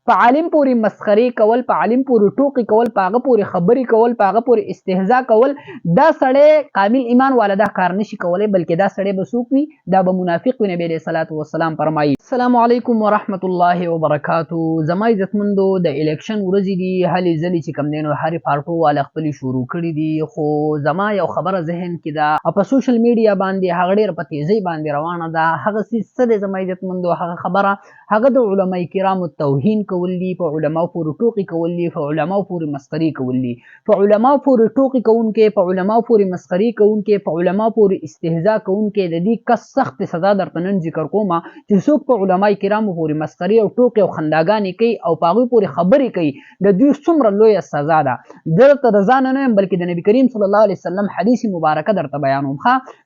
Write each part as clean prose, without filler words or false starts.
په عالم پورې مسخري کول، په عالم پورې ټوکې کول، په هغه پورې خبرې کول، په هغه پورې استهزاء کول، دا سړی کامل ایمان والا دا کار نشي کولی، بلکې دا سړی به څوک وي؟ دا به منافق وي. نبی علیه الصلاة والسلام فرمایي. السلام علیکم ورحمت الله وبرکاتو. زما عزتمندو د الیکشن ورځې دي، هلې ځلې چې کوم دی نو هرې پارټو والا خپلې شروع کړي دي، خو زما یو خبره ذهن کې ده او په سوشل میډیا باندې هغه ډېره په تیزۍ باندې روانه ده. هغه څه دی زما عزتمندو، هغه خبره هغه د علماء کرامو توهین کول دي، په علماو پورې ټوکې کول دي، په علماو پورې مسخري کول دي. په علماو پورې ټوکې کوونکې، په علماو پورې مسخري کوونکې، په علماو پورې استهزاء کوونکې د دې کس سخت سزا درته نن ذکر کوم چې څوک په علماء کرامو پورې مسخري او ټوکې او خنداګانې کوي او په هغوی پورې خبرې کوي، د دوی څومره لویه سزا ده. درته د ځانه نه یم بلکې د نبي کریم صلی الله علیه وسلم حدیث مبارکه درته بیانوم.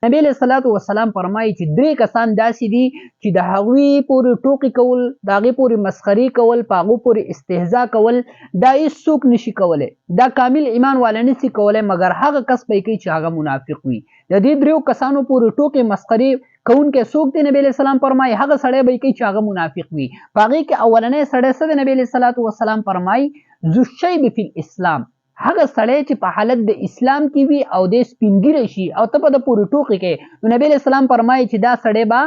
نبی علیه الصلاة والسلام فرمایي چې 3 کسان داسې دي چې د هغوی پورې ټوکې کول، د هغې پورې مسخري کول، په هغو پورې استهزاء کول، دا هېڅوک نشي کولی، دا کامل ایمان والا نشي کولی مګر هغه کس به یې کوي چې هغه منافق وي. د دې 3 کسانو پورې ټوکې مسخري کوونکی څوک دی؟ نبی علیه السلام فرمایي هغه سړی به یې کوي چې هغه منافق وي. په هغې کې اولنی سړی څه دی؟ نبی علیه الصلاة والسلام فرمایي ذو الشیب فی الاسلام، هغه سړی چې په حالت د اسلام کې وي او د سپینګیری شي او ته په د پورې ټوکې کوي، نو نبی علیه السلام فرمایي چې دا سړی به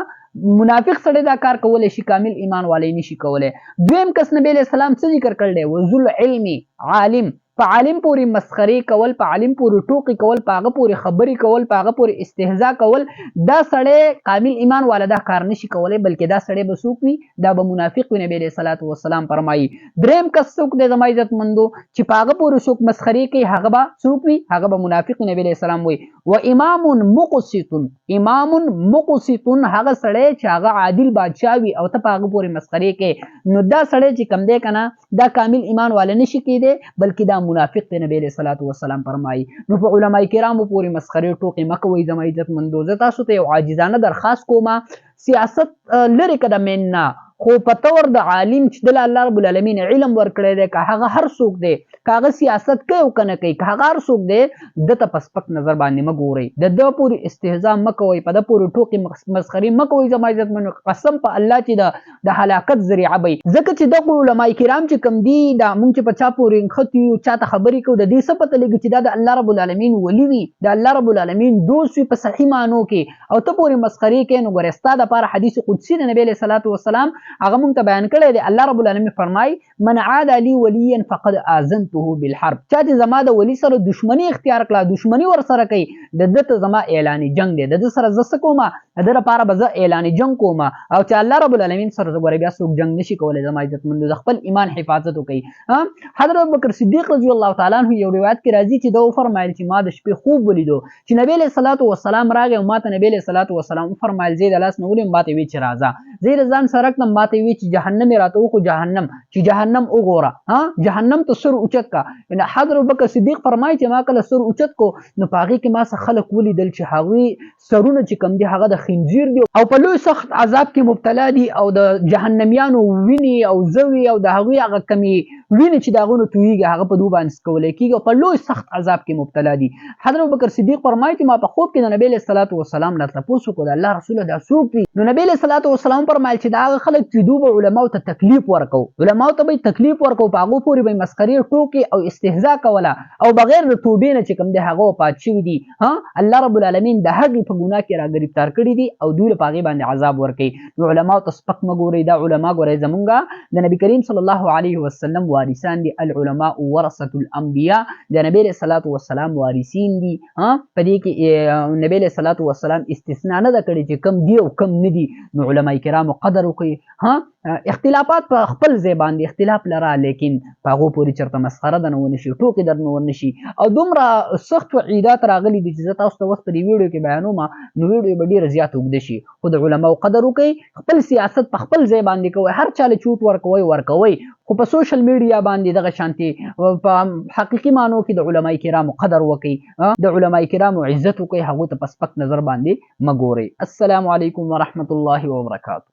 منافق سړی دا کار کولی شي، کامل ایمان والی نشي کولی. دویم کس نبی علیه السلام څه ذکر کړی دی؟ وذو العلم، عالم، په عالم پورې مسخري کول، په عالم پورې ټوکې کول، په هغه پورې خبرې کول، په هغه پورې استهزاء کول، دا سړی کامل ایمان والا دا کار نشي کولی، بلکې دا سړی به څوک وي؟ دا به منافق وي. نبی علیه الصلاة والسلام فرمایي. دریم کس څوک دی زما عزتمندو چې په هغه پورې څوک مسخري کوي، هغه به څوک وي؟ هغه به منافق وي. نبی علیه السلام وایي و امام مقسط، امام مقسط هغه سړی چې هغه عادل بادشاه وي او ته په هغه پورې مسخري کوي، نو دا سړی چې کوم دی که نه دا کامل ایمان والا نشي کیدی، بلکې دا منافق دی. نبی علیه الصلاة والسلام فرمایي. نو په علماء کرامو پورې مسخري ټوکې مه کوئ زما عزتمندو. زه تاسو ته یو عاجزانه درخواست کوم، سیاست لرې که د مین نه، خو په طور د عالم چې دله الله رب العالمین علم ورکړی دی، که هغه هر څوک دی، که هغه سیاست کوي او که نه کوي، که هغه هر څوک دی، ده ته په سپک نظر باندې مه ګورئ، د ده پورې استهزاء مه کوئ، په ده پورې ټوکې مسخري مه کوئ زما عزتمنو. قسم په الله چې د هلاکت ذریعه به وي، ځکه چې دغه علما کرام چې کوم دي، دا موږ چې په چا پورې نښتي یو، چا ته خبرې کوو، د دې څه پته لګي چې دا د الله رب العالمین ولي وي، د الله رب العالمین دوست وي په صحیح معنو کې، او ته پورې مسخري کوې. نو ګورې ستا دپاره حدیث قدسي د نبی علیه الصلاة والسلام هغه موږ ته بیان کړی دی. الله رب العالمین فرمای من عاد علی ولیا فقد اذنته بالحرب، چا چې زما د ولی سره دشمنی اختیار کړه، دشمنی ور سره کوي، د ده ته زما اعلان جنگ دی، د ده سره زه څه کوم؟ د ده لپاره به زه اعلان جنگ کوم. او چې الله رب العالمین سره زه ګورې بیا څوک جنگ نشي کولی زما عزتمندو، د خپل ایمان حفاظت وکړي. حضرت ابوبکر صدیق رضی الله تعالی عنه یو روایت کې راځي چې دا وفرمایل چې ما د شپې خوب ولیدو چې نبی علیه الصلاة والسلام راغی او ما ته نبی علیه الصلاة والسلام وفرمایل زه یې د لاس نه ونیوم، ما ته ویې چې راځه، زه یې د ځان سره کړم، ما ته ویې چې جهنم یې راته وښو، جهنم چې جهنم وګوره، جهنم ته سر اوچت کا. حضرت ابوبکر صدیق فرمایي چې ما کله سر اوچت کو، نو په هغې کې ما څه خلک ولیدل چې هغوی سرونه چې کوم دي هغه د خنزیر دي او په لوی سخت عذاب کې مبتلا دي، او د جهنمیانو وینې او زوی او د هغوی هغه کمې وینې چې د هغو نه تویېږي هغه په دوی باندې څکولی کېږي او په لوی سخت عذاب کې مبتلا دي. حضرت ابوبکر صدیق فرمایي چې ما په خوب کې د نبی علیه الصلاة والسلام نه تپوس وکړو د الله رسوله دا څوک دي؟ نو نبی علیه الصلاة والسلام فرمایل چې دا هغه خلک چې دوی به علماو ته تکلیف ورکو، علماو ته به تکلیف ورکو، په هغو پورې به مسخرې ټوکې او استهزاء کوله او بغیر د توبې نه چې کوم دی هغه وفات شوي دي. الله رب العالمین د هغې په ګناه کې را ګرفتار کړي دي او دوی له په هغې باندې عذاب ورکوي. نو علماو ته سپک مه ګورئ، دا علما ګورئ زمونږ د نبي کریم صلی الله علیه وسلم وارثان دي. العلماء ورثة الانبیاء، د نبی علیه الصلاة والسلام وارثین دي. په دې کې نبی علیه الصلاة والسلام استثنا نه ده کړې چې کم دي او کم نه دي. نو علما کرامو قدر وکړي. اختلافات په خپل ځای باندې اختلاف لره، لیکن په هغو پورې چېرته مسخره درنه ونشي، ټوکې درنه ونشي، او دومره سخت وعیدات راغلي دي چې زه تاسو ته اوس په دې ویډیو کې بیانوم، نو ویډیو به ډېره زیاته اوږده شي. خو د علماو قدر وکړئ، خپل سیاست په خپل ځای باندې کوئ، هر چا له چوټ ورکوئ، خو په سوشل میډیا باندې دغه شانتې په حقیقي معنو کې د علماء کرامو قدر وکړئ، د علماء کرامو عزت وکړئ، هغو ته په سپک نظر باندې مه ګورئ. السلام علیکم ورحمة الله وبرکاته.